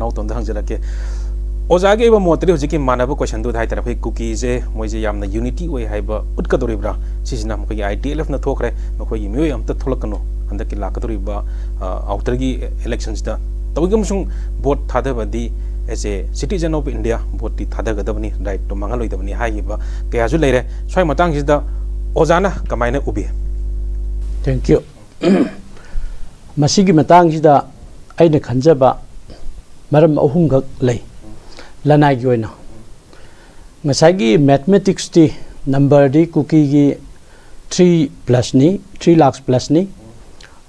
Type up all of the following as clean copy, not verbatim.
नौ तो हंजल के ओजागे मोटरी हजिक मानब क्वेश्चन दूधाई तरफ कुकीजे मोजे यामना यूनिटी ओय हाइबा उटकदोरिब्रा सिजना मखोगी ITLF ना थोखरे मखोगी मियोय अमता थोलकनो हंदकी लाकदोरिबा आउटरगी इलेक्शंस दा तविगमसुं वोट थादबदी as a citizen of India vote ती थादगदबनी राइट तो मंगलोइदबनी हाइबा कयाजु लेरे स्वाय मतांगसिदा ओजाना कमायना उबी थैंक यू मसीगी मतांगसिदा आइना खंजबा मरम अहुमगक लई लनाई की ओइना ngसागी मैथमेटिक्स ती नंबर दी कुकी की 3 प्लस नी 3 लाख प्लस नी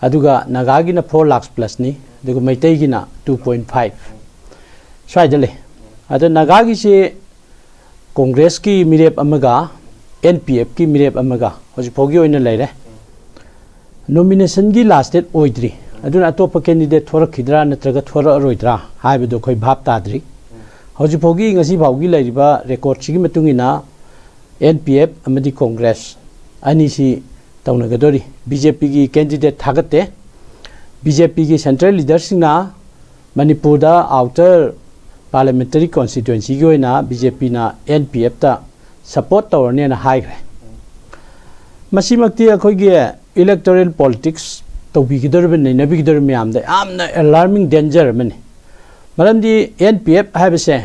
अदुगा नगागी ना 4 लाख प्लस नी दुगा मैतई की ना 2.5 स्वाय जले अद नगागी से कांग्रेस की मिरेप अमगा NPF की मिरेप अमगा होजि फोगी ओइना लेरे नॉमिनेशन की लास्ट डेट ओइद्री अदुना अतोप कैंडिडेट थोरखिद्रा नत्रगा थोर अरोइद्रा हाइबदो खोइ भाप ताद्री हौजी फोगी ngasi भावगी लेरिबा रेकॉर्ड सिगी मतुंगिना NPF अमदी कांग्रेस अनिसी तौनगदोरी BJP की कैंडिडेट थागते BJP की सेंट्रल लीडरसिंगना मणिपुर दा आउटर पार्लियामेंटरी कॉन्स्टिट्यूएंसी की ओइना BJP ना NPF ता सपोर्ट तौरने ना हाइग्रे मसीमक्ति अखोगी इलेक्टोरल पॉलिटिक्स तौबिगिदोरबे नैनबिगिदोर म्यामदा यामना अलार्मिंग डेंजर मने मरमदी NPF हाइबसे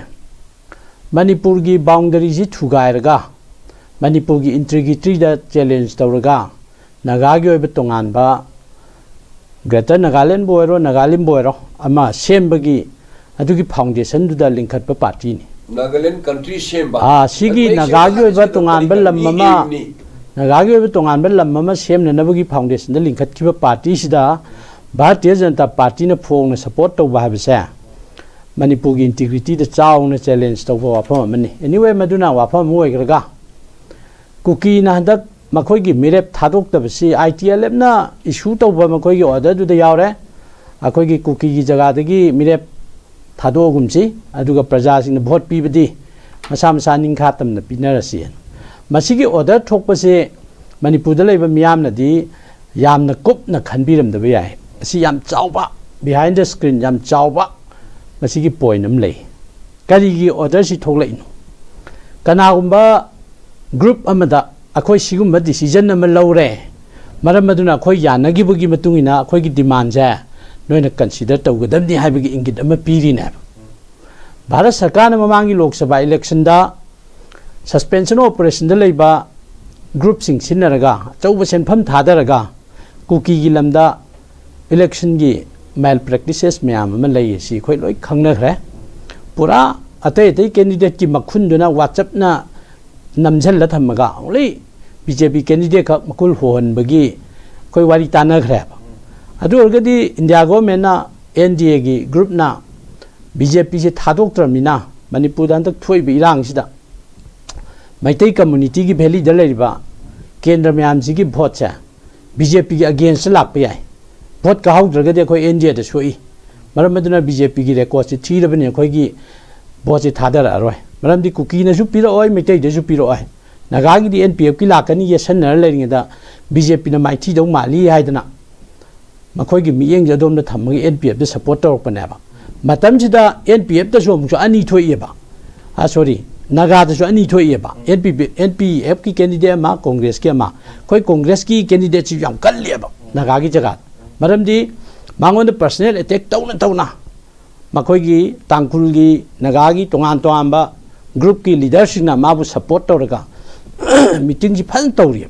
मणिपुर की बाउंड्री से थुगायरगा मणिपुर की इंटीग्रिटी दा चैलेंज तौरगा नगागी ओइबे तोंगानबा ग्रेटर नागालैंड बोयरो नागालैंड बोयरो अमा सेमबगी अदुगी फाउंडेशन दुदा लिंखटबा पार्टी नि नागालैंड कंट्री सेमबा सिगी नगागी ओइबा तोंगानबा लम्ममा नगागी ओइबा तोंगानबा लम्ममा सेमननबगी फाउंडेशन दा लिंखटखिबा पार्टी सिदा भारतीय जनता पार्टी ने फोंग सपोर्ट तौबा हाबसे मणिपुर की इंटीग्रिटी द चाउन चैलेंज तौबा वाफम मनी एनीवे मदुना वाफम मोइग्रगा कुकी ना हदक मखोगी मिरेप थादोक्तबसी ITLF ना इशू तौबा मखोगी ऑर्डर दुदा यावरे अखोगी कुकी की जगह मिरेप थादोगुमसी अदुगा प्रजा सिंह भोट पीबदी मसा मसा निंखा तमना पिनरसी मसीगी ऑर्डर थोकपसे मणिपुर दा लेबा मियामनदी यामना कुपना खनबिरमदबा याय असी याम चावबा बिहाइंड द स्क्रीन याम चावबा मसीगी पॉइंट अम लई करिगी ऑर्डर सि थोकलैनो कनागुंबा ग्रुप अमदा अखोय सिगुंबा डिसीजन अम लौरे मरम मदुना अखोय यानगिबुगी मतुंगिना अखोयगी डिमांड जे नोइना कंसीडर तौगदमनी हाइबगी इंगित अम पीरिने भारत सरकार ममांगी लोकसभा इलेक्शन दा सस्पेंशन ऑपरेशन दा लेबा ग्रुप सिंग सिनरगा चौबा सेनफम थादरगा कुकी की लमदा इलेक्शन की मेल प्रैक्टिसेस मैम सी खोई लोई खंगनखरे पूरा अतै अतै कैंडिडेट की मखुंदुना व्हाट्सएपना नमझल थमगा ओनली BJP कैंडिडेट का मकुल होहनबगी कोई वारी तानखरे अदु ओरगदी इंडिया गवर्नमेंटना NDA की ग्रुपना BJP से थादोक्त्रमिना मणिपुर दांतक थोइबि इरांगसिदा मैतै कम्युनिटी की वैली दलेरिबा केंद्र मैम की भोट से BJP की अगेंस्ट लाप याय भोट काउद्रगदे अखोय NDA दा सोई मरम मदुना BJP की रेकॉर्ड से थीरबने अखोयगी भोट से थादर अरोय मरमदी कुकी नसु पिरोय मैतै दसु पिरोय नगागी दी NPF की लाकनी ये सन्नर लेरिंगदा BJP ना माइथी दौ माली हाइदना मखोयगी मियेंग जदोम दा थमगी NPF दा सपोर्ट तौरपनेबा मतमसिदा NPF दा सोमसु अनी थोइएबा सॉरी नगा दा सु अनी थोइएबा NPF की कैंडिडेट मा कांग्रेस के मा कोई कांग्रेस की कैंडिडेट सि याम कल्लेबा नगागी जगह मरमदी मांगोन द पर्सनल अटैक तौना मखोयगी तांकुलगी नगागी तोंगान तोंगानबा ग्रुप की लीडरशिपना माबु सपोर्ट तौरगा मीटिंग जी फन तौरी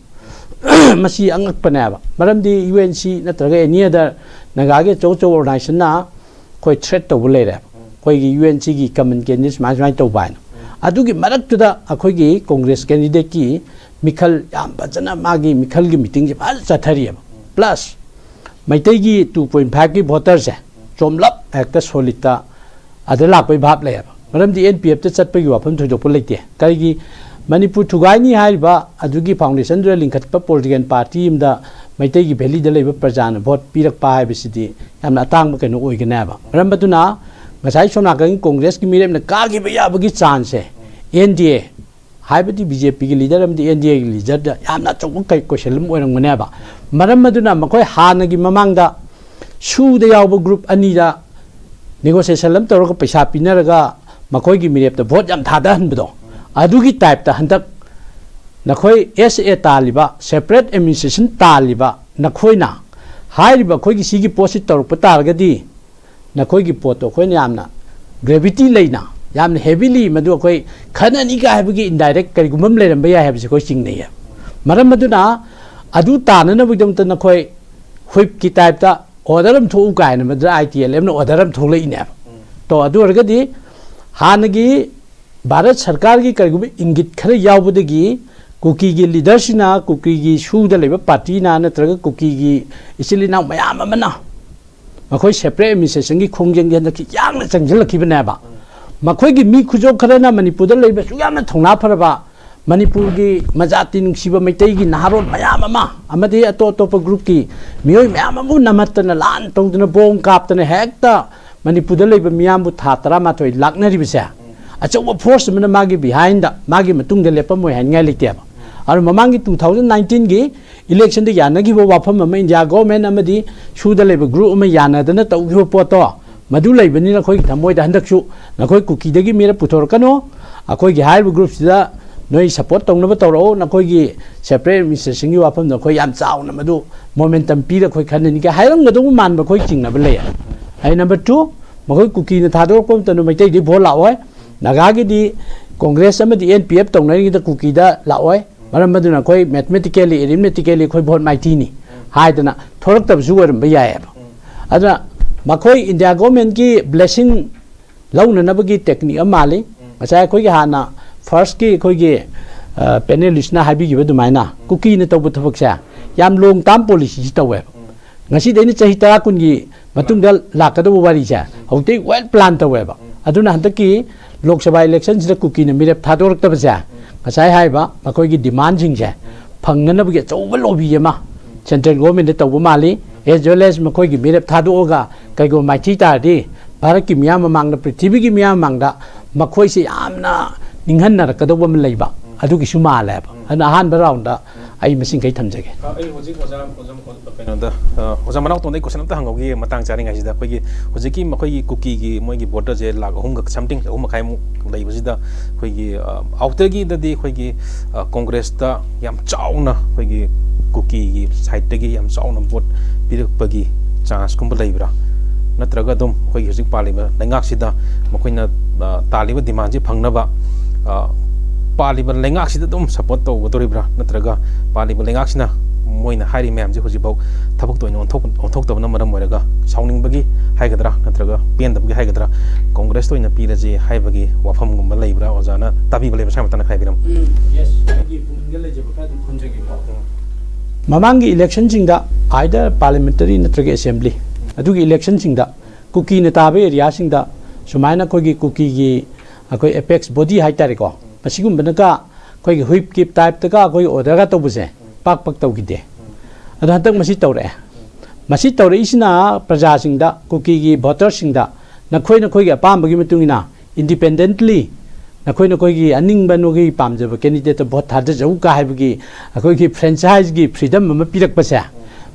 मसी अंगकपनेबा मरमदी UNC नत्रगा एनी अदर नगागे चौ ऑर्गेनाइजेशन ना कोई थ्रेट तौब लेरे कोई UNC की कमन कैंडिडेट माइ तौबाइन अदुगी मरक्तुदा अखोयगी कांग्रेस कैंडिडेट की मिखल याम बजना मागी मिखल की मीटिंग जी फल चथरियब प्लस मैतै की 2.5 की वोटर से चोमलब हेक्ट सोलिता अदर लापै भाप लेब मरमदी NPF ते चटपगी वाफम थोइदोप लेते करिगी मणिपुर थुगाइनी हाइबा अदुगी फाउंडेशन दु लिंखटप पॉलिटिकल पार्टी इमदा मैतै की valley the lab Pragyan vote पिरकपा हाइबसिदी यामना अतांग कनो ओइगनेबा मरमबदुना ngасai somna kang कांग्रेस की मिरेम ने कागी बयाबगी चांस है NDA हाइबदी BJP की लीडर अमदी NDA की लीडर यामना चौक कई क्वेश्चन ओइरंगनेबा मरम मदुना मखोय हानगी ममांगदा सुदा यावब group अनीदा negotiation lam tawra paisa pinaraga makoi gi mirep ta vote yam thada han bdo adugi type ta handak nakhoi SA taliba separate administration taliba nakhoi na hairiba khoi gi sigi posit tawra patarga di nakhoi gi poto khoi na yamna gravity leina yamna heavily madu khoi khanani ga habgi indirect kari gumam le ramba ya habse khoi sing nei maram maduna adu tanana bidam ta nakhoi whip ki type ta order am thu kai na madu ITLM na order am thu le ine to adu orga di hanagi Bharat Sarkar ki kari gum ingit khare yawbudagi kuki gi leadership na kuki gi shu da leba party na natraga kuki gi isili na mayam amana makhoi separate administration gi khongjeng gi handaki yang changjal ki bana ba makhoi gi mi khujok khare na Manipur da leba su yam na thongna pharaba Manipur gi majati nungsiba maitai gi naharon mayam ama amadi ato group ki mioi mayam amu namatna lan tongdna bom kaptna hekta Manipur da leba miyam bu thatra ma thoi lakna ri bisa achawa force mana magi behind da magi matung da lepa moi han ngai lekte ba aru mamangi 2019 gi election de yana gi bo wafam ma India government amadi shu da leba group ma yana da na tau gi poto madu leba ni na khoi thamoi da handak chu na khoi kuki da gi mera puthor kano akoi gi high group da noi support tong na ba tawro na khoi gi separate administration gi wafam da khoi yam chaw na madu momentum pi da khoi khan ni ga hairang da man ba khoi ching na ba le ai number 2 makhoi kuki na thador kom tanu mai tai di bo la oi nagagi di congress amadi NPF tong na gi da kuki da la oi maram maduna khoi mathematically arithmetically khoi vote mai ti ni haidana thorak tab zu waram ba ya ba adana makhoi India government ki blessing launa na bagi technique amali acha khoi gi hana first ki khoi gi panelist na habi gi ba dumaina kuki na taw thobak sa yam long term policy tawe ngasi deini chahi ta kun gi matung dal lakadu wari sa hauti well plan tawe ba aduna handaki Lok Sabha election sida kuki na mirep thadorak ta ba sa ngasai hai ba makoi gi demand jing se phangnana bge chauba lobby ma central government de tawba mali as well as makoi gi mirep thado ga kai go mai chi ta di bharat ki miyam mang da prithvi gi miyam mang da makoi se amna ninghan na ka do ba lai ba adu gi suma la ba ana han ba round da ai masing kai thamjage ai hojik da oja manau to nei question amta hangogi matang chari ngai sida khoi hojiki makoi kuki gi moi gi border je lag hum ga something hum khai mu lai bujida khoi gi outer gi da di khoi gi congress da yam chauna khoi gi kuki gi side da gi yam chauna vote pirak pagi chance kum lai bra natraga dum khoi hojik pali ba lengak sida makoi na taliba demand ji phangna ba Paliban lengak sida dum support to gotori bra natraga paliban lengak sina moina hairi mem ji hoji bau thabuk to on thok to na maram moiraga sauning bagi haigadra natraga pen dabgi haigadra congress to ina pira ji haibagi wafam gum lai bra ojana tabi bale sa matana khaibiram yes gi pungal je ba dum khunjagi mamangi election jingda either parliamentary natraga assembly adugi election jingda kuki na tabe area singda sumaina kogi kuki gi akoi apex body haitare ko Pasigum benaka koi whip keep type taka koi order ga tobuse pak taw gide ada hantak masi tawre isina praja singda kuki gi voter singda nakhoi gi apam bagi mitungina independently nakhoi gi aning banu gi pamjaba candidate vote thada jau ka haibgi akoi gi franchise gi freedom ma pirak pasa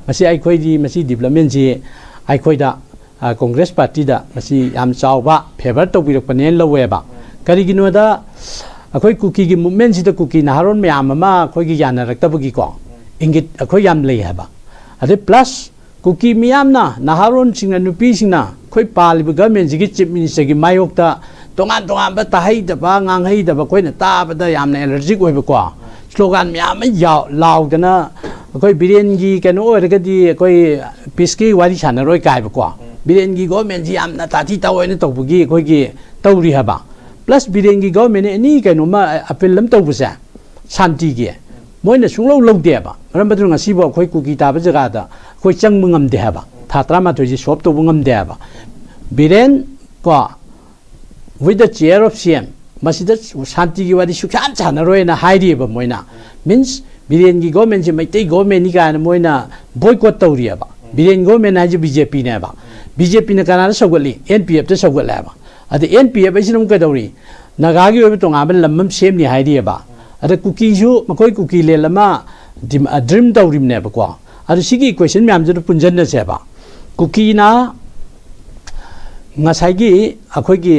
masi ai khoi di masi development ji ai khoi da congress party da masi yam chawba favor to birak panen laweba kari gino da akoi kuki gi movement sida kuki naharon myam ma khoi gi yana raktabagi ko ingit akoi yam lei haba ade plus kuki miyam na naharon singna nupi singna khoi paliba government gi chief minister gi mayokta tongan ba tahai da ba ngang hai da ba khoi na ta ba da yamna allergic oi ba ko slogan myam yaw law dana akoi biren gi kano orga di akoi piski wari chana roi kai ba ko biren gi government ji yamna ta thi ta oi na to bugi khoi gi tawri haba plus birengi government ni kaino ma appeal lam to busa shanti gi moina sunglo lo de ba ram badru ngasi bo khoi kuki ta ba jaga da khoi chang mungam de ba thatra ma thoji shop to bungam de ba biren ko with the chair of CM masida shanti gi wadi sukhan chana roi na hairi ba moina means birengi government ji mai government ni ka na moina boycott to ri ba biren government ha ji BJP ne ba BJP na kana sogoli NPF te sogala ba Ada NPF ay sinong kadawri nagagi obi to ngabel lamam same ni haidi ba ada kuki ju makoi kuki le lama dream dawrim ne ba kwa ada sigi question myam ju punjan na se ba kuki na ꯉꯁꯥꯏꯒꯤ ꯑꯩꯈꯣꯏꯒꯤ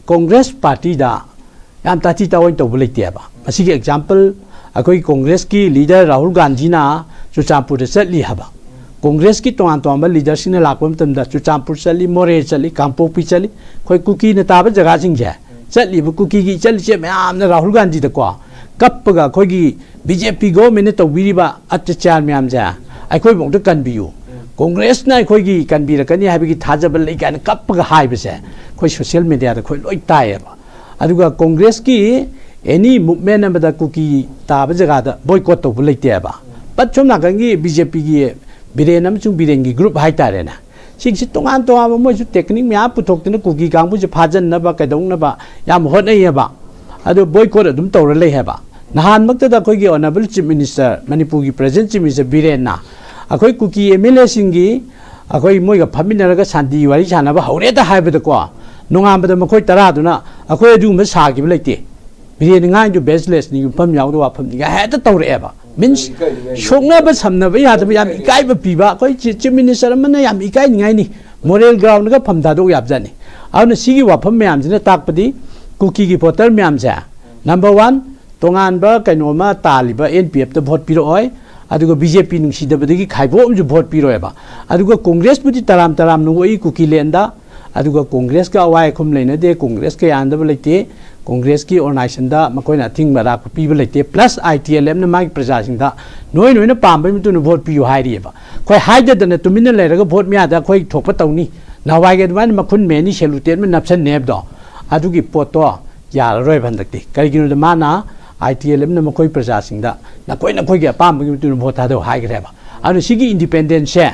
Congress ꯄꯥꯔꯇꯤꯗ ꯌꯥꯝ ꯇꯥꯊꯤ ꯇꯥꯑꯣꯏ ꯇꯧꯕ ꯂꯩꯇꯦꯕ ꯃꯁꯤꯒꯤ example ꯑꯩꯈꯣꯏ ꯀꯣꯡꯒ꯭ꯔꯦꯁꯀꯤ leader Rahul ꯒꯥꯟꯙꯤꯅ ꯆꯨꯔꯆꯥꯟꯄꯨꯔꯗ ꯆꯠꯂꯤ ꯍꯥꯏꯕ ꯀꯣꯡꯒ꯭ꯔꯦꯁꯀꯤ ꯇꯣꯉꯥꯟ ꯇꯣꯉꯥꯟꯕ ꯂꯤꯗꯔꯁꯤꯡꯅ ꯂꯥꯛꯄ ꯃꯇꯝꯗ ꯆꯨꯔꯆꯥꯟꯄꯨꯔ ꯆꯠꯂꯤ ꯃꯣꯔꯦ ꯆꯠꯂꯤ ꯀꯥꯡꯄꯣꯛꯄꯤ ꯆꯠꯂꯤ ꯑꯩꯈꯣꯏ ꯀꯨꯀꯤꯅ ꯇꯥꯕ ꯖꯒꯥꯁꯤꯡꯁꯦ ꯆꯠꯂꯤꯕ ꯀꯨꯀꯤꯒꯤ ꯆꯠꯂꯤꯁꯦ ꯃꯌꯥꯝꯅ ꯔꯥꯍꯨꯜ ꯒꯥꯟꯙꯤꯗꯀꯣ ꯀꯞꯄꯒ ꯑꯩꯈꯣꯏꯒꯤ BJP ꯒꯣꯚꯔꯟꯃꯦꯟꯠꯅ ꯇꯧꯕꯤꯔꯤꯕ ꯑꯇ꯭ꯌꯥꯆꯥꯔ ꯃꯌꯥꯝꯁꯦ ꯑꯩꯈꯣꯏꯕꯨꯛꯇ ꯀꯟꯕꯤꯌꯨ ꯀꯣꯡꯒ꯭ꯔꯦꯁꯅ ꯑꯩꯈꯣꯏꯒꯤ ꯀꯟꯕꯤꯔꯛꯀꯅꯤ ꯍꯥꯏꯕꯒꯤ ꯊꯥꯖꯕ ꯂꯩ ꯀꯥꯏꯅ ꯀꯞꯄꯒ ꯍꯥꯏꯕꯁꯦ ꯑꯩꯈꯣꯏ ꯁꯣꯁꯤꯌꯦꯜ ꯃꯤꯗꯤꯌꯥꯗ ꯑꯩꯈꯣꯏ ꯂꯣꯏ ꯇꯥꯏꯌꯦꯕ ꯑꯗꯨꯒ ꯀꯣꯡꯒ꯭ꯔꯦꯁꯀꯤ ꯑꯦꯅꯤ ꯃꯨꯚꯃꯦꯟ ꯑꯃꯗ ꯀꯨꯀꯤ ꯇꯥꯕ ꯖꯒꯥꯗ ꯕꯣꯏꯀꯣꯠ ꯇꯧꯕ ꯂꯩꯇꯦꯕ ꯕꯠ ꯁꯣꯝ ꯅꯥꯀꯟꯒꯤ BJPꯒꯤ ꯕꯤꯔꯦꯟ ꯑꯃꯁꯨꯡ ꯕꯤꯔꯦꯟꯒꯤ ꯒ꯭ꯔꯨꯞ ꯍꯥꯏꯇꯥꯔꯦꯅꯦ ꯁꯤꯒꯤꯁꯤ ꯇꯣꯉꯥꯟ ꯇꯣꯉꯥꯟꯕ ꯃꯣꯏꯁꯨ ꯇꯦꯛꯅꯤꯛ ꯃꯌꯥꯝ ꯄꯨꯊꯣꯛꯇꯨꯅ ꯀꯨꯀꯤ ꯀꯥꯡꯕꯨꯁꯦ ꯐꯥꯖꯟꯅꯕ ꯀꯩꯗꯧꯅꯕ ꯌꯥꯝ ꯍꯣꯠꯅꯩꯌꯦꯕ ꯑꯗꯨ ꯕꯣꯏꯀꯣꯠ ꯑꯗꯨꯝ ꯇꯧꯔ ꯂꯩ ꯍꯥꯏꯕ ꯅꯍꯥꯟꯃꯛꯇꯗ ꯑꯩꯈꯣꯏꯒꯤ ꯑꯣꯅꯔꯦꯕꯜ ꯆꯤꯐ ꯃꯤꯅꯤꯁꯇꯔ ꯃꯅꯤꯄꯨꯔꯒꯤ ꯄ꯭ꯔꯦꯖꯦꯟꯠ ꯆꯤꯐ ꯃꯤꯅꯤꯁꯇꯔ ꯕꯤꯔꯦꯟꯅ ꯑꯩꯈꯣꯏ ꯀꯨꯀꯤ MLAꯁꯤꯡꯒꯤ ꯑꯩꯈꯣꯏ ꯃꯣꯏꯒ ꯐꯝꯃꯤꯟꯅꯔꯒ ꯁꯥꯟꯇꯤ ꯋꯥꯔꯤ ꯁꯥꯟꯅꯕ ꯍꯧꯔꯦꯗ ꯍꯥꯏꯕꯗꯀꯣ ꯅꯣꯡꯉꯥꯟꯕꯗ ꯃꯈꯣꯏ 10ꯗꯨꯅ ꯑꯩꯈꯣꯏ ꯑꯗꯨꯒꯨꯝꯕ ꯁꯥꯈꯤꯕ ꯂꯩꯇꯦ ꯕꯤꯔꯦꯟ ꯉꯥꯡꯏꯗꯨ ꯕꯦꯁꯂꯦꯁꯅꯤ ꯌꯨꯝꯐꯝ ꯌꯥꯎꯗ ꯋꯥꯐꯝꯅꯤ ꯍꯦꯛꯇ ꯇꯧꯔꯛꯑꯦꯕ ꯃꯤꯟꯁ ꯁꯣꯛꯅꯕ ꯁꯝꯅꯕ ꯌꯥꯗꯕ ꯌꯥꯝ ꯏꯀꯥꯏꯕ ꯄꯤꯕ ꯑꯩꯈꯣꯏ ꯆꯤꯐ ꯃꯤꯅꯤꯁꯇꯔ ꯑꯃꯅ ꯌꯥꯝ ꯏꯀꯥꯏꯅꯤꯡꯉꯥꯏꯅꯤ ꯃꯣꯔꯦꯜ ꯒ꯭ꯔꯥꯎꯟꯗꯒ ꯐꯝ ꯊꯥꯗꯣꯛ ꯌꯥꯕꯖꯥꯠꯅꯤ ꯑꯗꯨꯅ ꯁꯤꯒꯤ ꯋꯥꯐꯝ ꯃꯌꯥꯝꯁꯤꯅ ꯇꯥꯛꯄꯗꯤ ꯀꯨꯀꯤꯒꯤ ꯚꯣꯇꯔ ꯃꯌꯥꯝꯁꯦ ꯅꯝꯕꯔ 1 ꯇꯣꯉꯥꯟꯕ ꯀꯩꯅꯣꯃ ꯇꯥꯜꯂꯤꯕ NPFꯇ ꯚꯣꯠ ꯄꯤꯔꯛꯑꯣꯏ ꯑꯗꯨꯒ BJP ꯅꯨꯡꯁꯤꯗꯕꯗꯒꯤ ꯈꯥꯏꯕꯣꯛꯑꯃꯁꯨ ꯚꯣꯠ ꯄꯤꯔꯣꯏꯕ ꯑꯗꯨꯒ ꯀꯣꯡꯒ꯭ꯔꯦꯁꯄꯨꯗꯤ ꯇꯔꯥꯝ ꯅꯨꯡꯉꯣꯏ ꯀꯨꯀꯤꯂꯦꯟꯗ ꯑꯗꯨꯒ ꯀꯣꯡꯒ꯭ꯔꯦꯁꯀ ꯑꯋꯥꯏ ꯑꯈꯨꯝ ꯂꯩꯅꯗꯦ ꯀꯣꯡꯒ꯭ꯔꯦꯁꯀ ꯌꯥꯟꯗꯕ ꯂꯩꯇꯦ ꯀꯣꯡꯒ꯭ꯔꯦꯁꯀꯤ ꯑꯣꯔꯒꯅꯥꯏꯖꯦꯁꯟꯗ ꯃꯈꯣꯏꯅ ꯑꯊꯤꯡꯕ ꯑꯔꯥꯛꯄ ꯄꯤꯕ ꯂꯩꯇꯦ ꯄ꯭ꯂꯁ ITLFꯅ ꯃꯥꯒꯤ ꯄ꯭ꯔꯖꯥꯁꯤꯡꯗ ꯅꯣꯏꯅ ꯄꯥꯝꯕꯒꯤ ꯃꯇꯨꯡꯏꯟꯅ ꯚꯣꯠ ꯄꯤꯌꯨ ꯍꯥꯏꯔꯤꯑꯕ ꯑꯩꯈꯣꯏ ꯍꯥꯏꯗꯗꯅ ꯇꯨꯃꯤꯟꯅ ꯂꯩꯔꯒ ꯚꯣꯠ ꯃꯌꯥꯗ ꯑꯩꯈꯣꯏ ꯊꯣꯛꯄ ꯇꯧꯅꯤ ꯅꯍꯥꯟꯋꯥꯏꯒꯤ ꯑꯗꯨꯃꯥꯏꯅ ꯃꯈꯨꯟ ꯃꯦꯅꯤ ꯁꯦꯂꯨꯇꯦꯠ ꯑꯃ ꯅꯞꯁꯟꯅꯤ ꯍꯥꯏꯕꯗꯣ ꯑꯗꯨꯒꯤ ꯄꯣꯠꯇꯣ ꯌꯥꯔꯔꯣꯏꯕ ꯍꯟꯗꯛꯇꯤ ꯀꯔꯤꯒꯤꯅꯣꯗ ꯃꯥꯅ ITLFꯅ ꯃꯈꯣꯏ ꯄ꯭ꯔꯖꯥꯁꯤꯡꯗ ꯅꯈꯣꯏꯒꯤ ꯑꯄꯥꯝꯕꯒꯤ ꯃꯇꯨꯡꯏꯟꯅ ꯚꯣꯠ ꯊꯥꯗꯧ ꯍꯥꯏꯈ꯭ꯔꯦꯕ ꯑꯗꯨꯅ ꯁꯤꯒꯤ ꯏꯟꯗꯤꯄꯦꯟꯗꯦꯟꯁꯁꯦ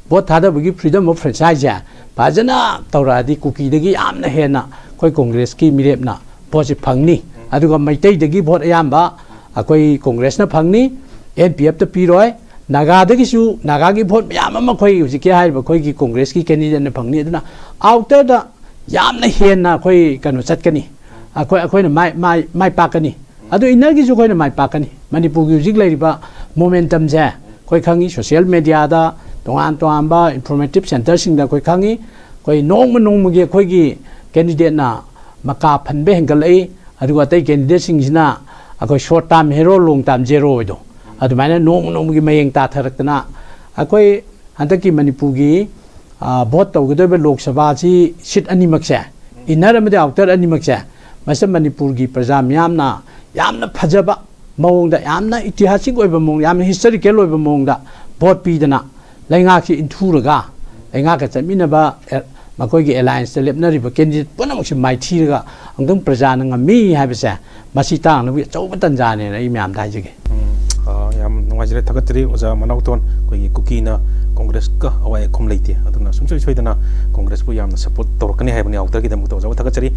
ꯚꯣꯠ ꯊꯥꯗꯕꯒꯤ ꯐ꯭रीडम ꯑꯣꯐ ꯐ꯭ꯔꯦꯟꯆꯥꯏꯖꯁꯦ ꯐꯖꯅ ꯇꯧꯔꯛꯑꯗꯤ ꯀꯨꯀꯤꯗꯒꯤ ꯌꯥꯝꯅ ꯍꯦꯟꯅ ꯑꯩꯈꯣꯏ ꯀꯣꯡꯒ꯭ꯔꯦꯁꯀꯤ ꯃꯤꯔꯦꯞꯅ ꯚꯣꯠꯁꯦ ꯐꯪꯅꯤ ꯑꯗꯨꯒ ꯃꯩꯇꯩꯗꯒꯤ ꯚꯣꯠ ꯑꯌꯥꯝꯕ ꯑꯩꯈꯣꯏ ꯀꯣꯡꯒ꯭ꯔꯦꯁꯅ ꯐꯪꯅꯤ NPFꯇ ꯄꯤꯔꯣꯏ ꯅꯥꯒꯥꯗꯒꯤꯁꯨ ꯅꯥꯒꯥꯒꯤ ꯚꯣꯠ ꯃꯌꯥꯝ ꯑꯃ ꯑꯩꯈꯣꯏ ꯍꯧꯖꯤꯛꯀꯤ ꯍꯥꯏꯔꯤꯕ ꯑꯩꯈꯣꯏꯒꯤ ꯀꯣꯡꯒ꯭ꯔꯦꯁꯀꯤ ꯀꯦꯟꯗꯤꯗꯦꯠꯅ ꯐꯪꯅꯤ ꯑꯗꯨꯅ ꯑꯥꯎꯇꯔꯗ ꯌꯥꯝꯅ ꯍꯦꯟꯅ ꯑꯩꯈꯣꯏ ꯀꯩꯅꯣ ꯆꯠꯀꯅꯤ ꯑꯩꯈꯣꯏꯅ ꯃꯥꯏ ꯄꯥꯛꯀꯅꯤ ꯑꯗꯨ ꯏꯟꯅꯔꯒꯤꯁꯨ ꯑꯩꯈꯣꯏꯅ ꯃꯥꯏ ꯄꯥꯛꯀꯅꯤ ꯃꯅꯤꯄꯨꯔꯒꯤ ꯍꯧꯖꯤꯛ ꯂꯩꯔꯤꯕ ꯃꯣꯃꯦꯟꯇꯝꯁꯦ ꯑꯩꯈꯣꯏ ꯈꯪꯉꯤ ꯁꯣꯁꯤꯌꯦꯜ ꯃꯦꯗꯤꯌꯥꯗ ꯇꯣꯉꯥꯟ ꯇꯣꯉꯥꯟꯕ ꯏꯟꯐꯣꯔꯃꯦꯇꯤꯞ ꯁꯦꯟꯇꯔꯁꯤꯡꯗ ꯑꯩꯈꯣꯏ ꯈꯪꯉꯤ ꯑꯩꯈꯣꯏ ꯅꯣꯡꯃꯒꯤ ꯑꯩꯈꯣꯏꯒꯤ ꯀꯦꯟꯗꯤꯗꯦꯠꯅ ꯃꯀꯥ ꯐꯟꯕ ꯍꯦꯟꯒꯠꯂꯛꯏ ꯑꯗꯨꯒ ꯑꯇꯩ ꯀꯦꯟꯗꯤꯗꯦꯠꯁꯤꯡꯁꯤꯅ ꯑꯩꯈꯣꯏ ꯁꯣꯔꯠ ꯇꯥꯔꯝ ꯍꯦꯔꯣ ꯂꯣꯡ ꯇꯥꯔꯝ ꯖꯦꯔꯣ ꯑꯣꯏꯗꯣ ꯑꯗꯨꯃꯥꯏꯅ ꯅꯣꯡꯃꯒꯤ ꯃꯌꯦꯡ ꯇꯥꯊꯔꯛꯇꯅ ꯑꯩꯈꯣꯏ ꯍꯟꯗꯛꯀꯤ ꯃꯅꯤꯄꯨꯔꯒꯤ ꯚꯣꯠ ꯇꯧꯒꯗꯧꯔꯤꯕ ꯂꯣꯛ ꯁꯚꯥꯁꯤ ꯁꯤꯠ ꯑꯅꯤꯃꯛꯁꯦ ꯏꯟꯅꯔ ꯑꯃꯗꯤ ꯑꯥꯎꯇꯔ ꯑꯅꯤꯃꯛꯁꯦ ꯃꯁꯤ ꯃꯅꯤꯄꯨꯔꯒꯤ ꯄ꯭ꯔꯖꯥ ꯃꯤꯌꯥꯝꯅ ꯌꯥꯝꯅ ꯐꯖꯕ ꯃꯑꯣꯡꯗ ꯌꯥꯝꯅ ꯏꯇꯤꯍꯥꯁꯤꯛ ꯑꯣꯏꯕ ꯃꯑꯣꯡ ꯌꯥꯝꯅ ꯍꯤꯁꯇꯣꯔꯤꯀꯦꯜ ꯑꯣꯏꯕ ꯃꯑꯣꯡꯗ ꯚꯣꯠ ꯄꯤꯗꯅ ꯂꯩꯉꯥꯛꯁꯤ ꯏꯟꯊꯨꯔꯒ ꯂꯩꯉꯥꯛꯀ ꯆꯠꯃꯤꯟꯅꯕ ꯃꯈꯣꯏꯒꯤ ꯑꯦꯂꯥꯏꯟꯁꯇ ꯂꯦꯞꯅꯔꯤꯕ ꯀꯦꯟꯗꯤꯗꯦꯠ ꯄꯨꯝꯅꯃꯛꯁꯤ ꯃꯥꯏꯊꯤꯔꯒ ꯑꯃꯨꯛꯇꯪ ꯄ꯭ꯔꯖꯥꯅ ꯉꯝꯃꯤ ꯍꯥꯏꯕꯁꯦ ꯃꯁꯤ ꯇꯥꯛꯅꯕꯒꯤ ꯑꯆꯧꯕ ꯇꯥꯟꯖꯥꯅꯦꯅ ꯑꯩ ꯃꯌꯥꯝꯗ ꯍꯥꯏꯖꯒꯦ ꯌꯥꯝ ꯅꯨꯡꯉꯥꯏꯖꯔꯦ ꯊꯥꯒꯠꯆꯔꯤ ꯑꯣꯖꯥ ꯃꯅꯥꯎꯇꯣꯟ ꯑꯩꯈꯣꯏꯒꯤ ꯀꯨꯀꯤꯅ ꯀꯣꯡꯒ꯭ꯔꯦꯁꯀ ꯑꯋꯥꯏ ꯑꯈꯨꯝ ꯂꯩꯇꯦ ꯑꯗꯨꯅ ꯁꯨꯡꯁꯣꯏ ꯁꯣꯏꯗꯅ ꯀꯣꯡꯒ꯭ꯔꯦꯁꯄꯨ ꯌꯥꯝꯅ ꯁꯄꯣꯔꯠ ꯇꯧꯔꯛꯀꯅꯤ ꯍꯥꯏꯕꯅꯤ ꯑꯥꯎꯇꯔꯒꯤꯗꯃꯛꯇ ꯑꯣꯖꯥꯕꯨ ꯊꯥꯒꯠꯆꯔꯤ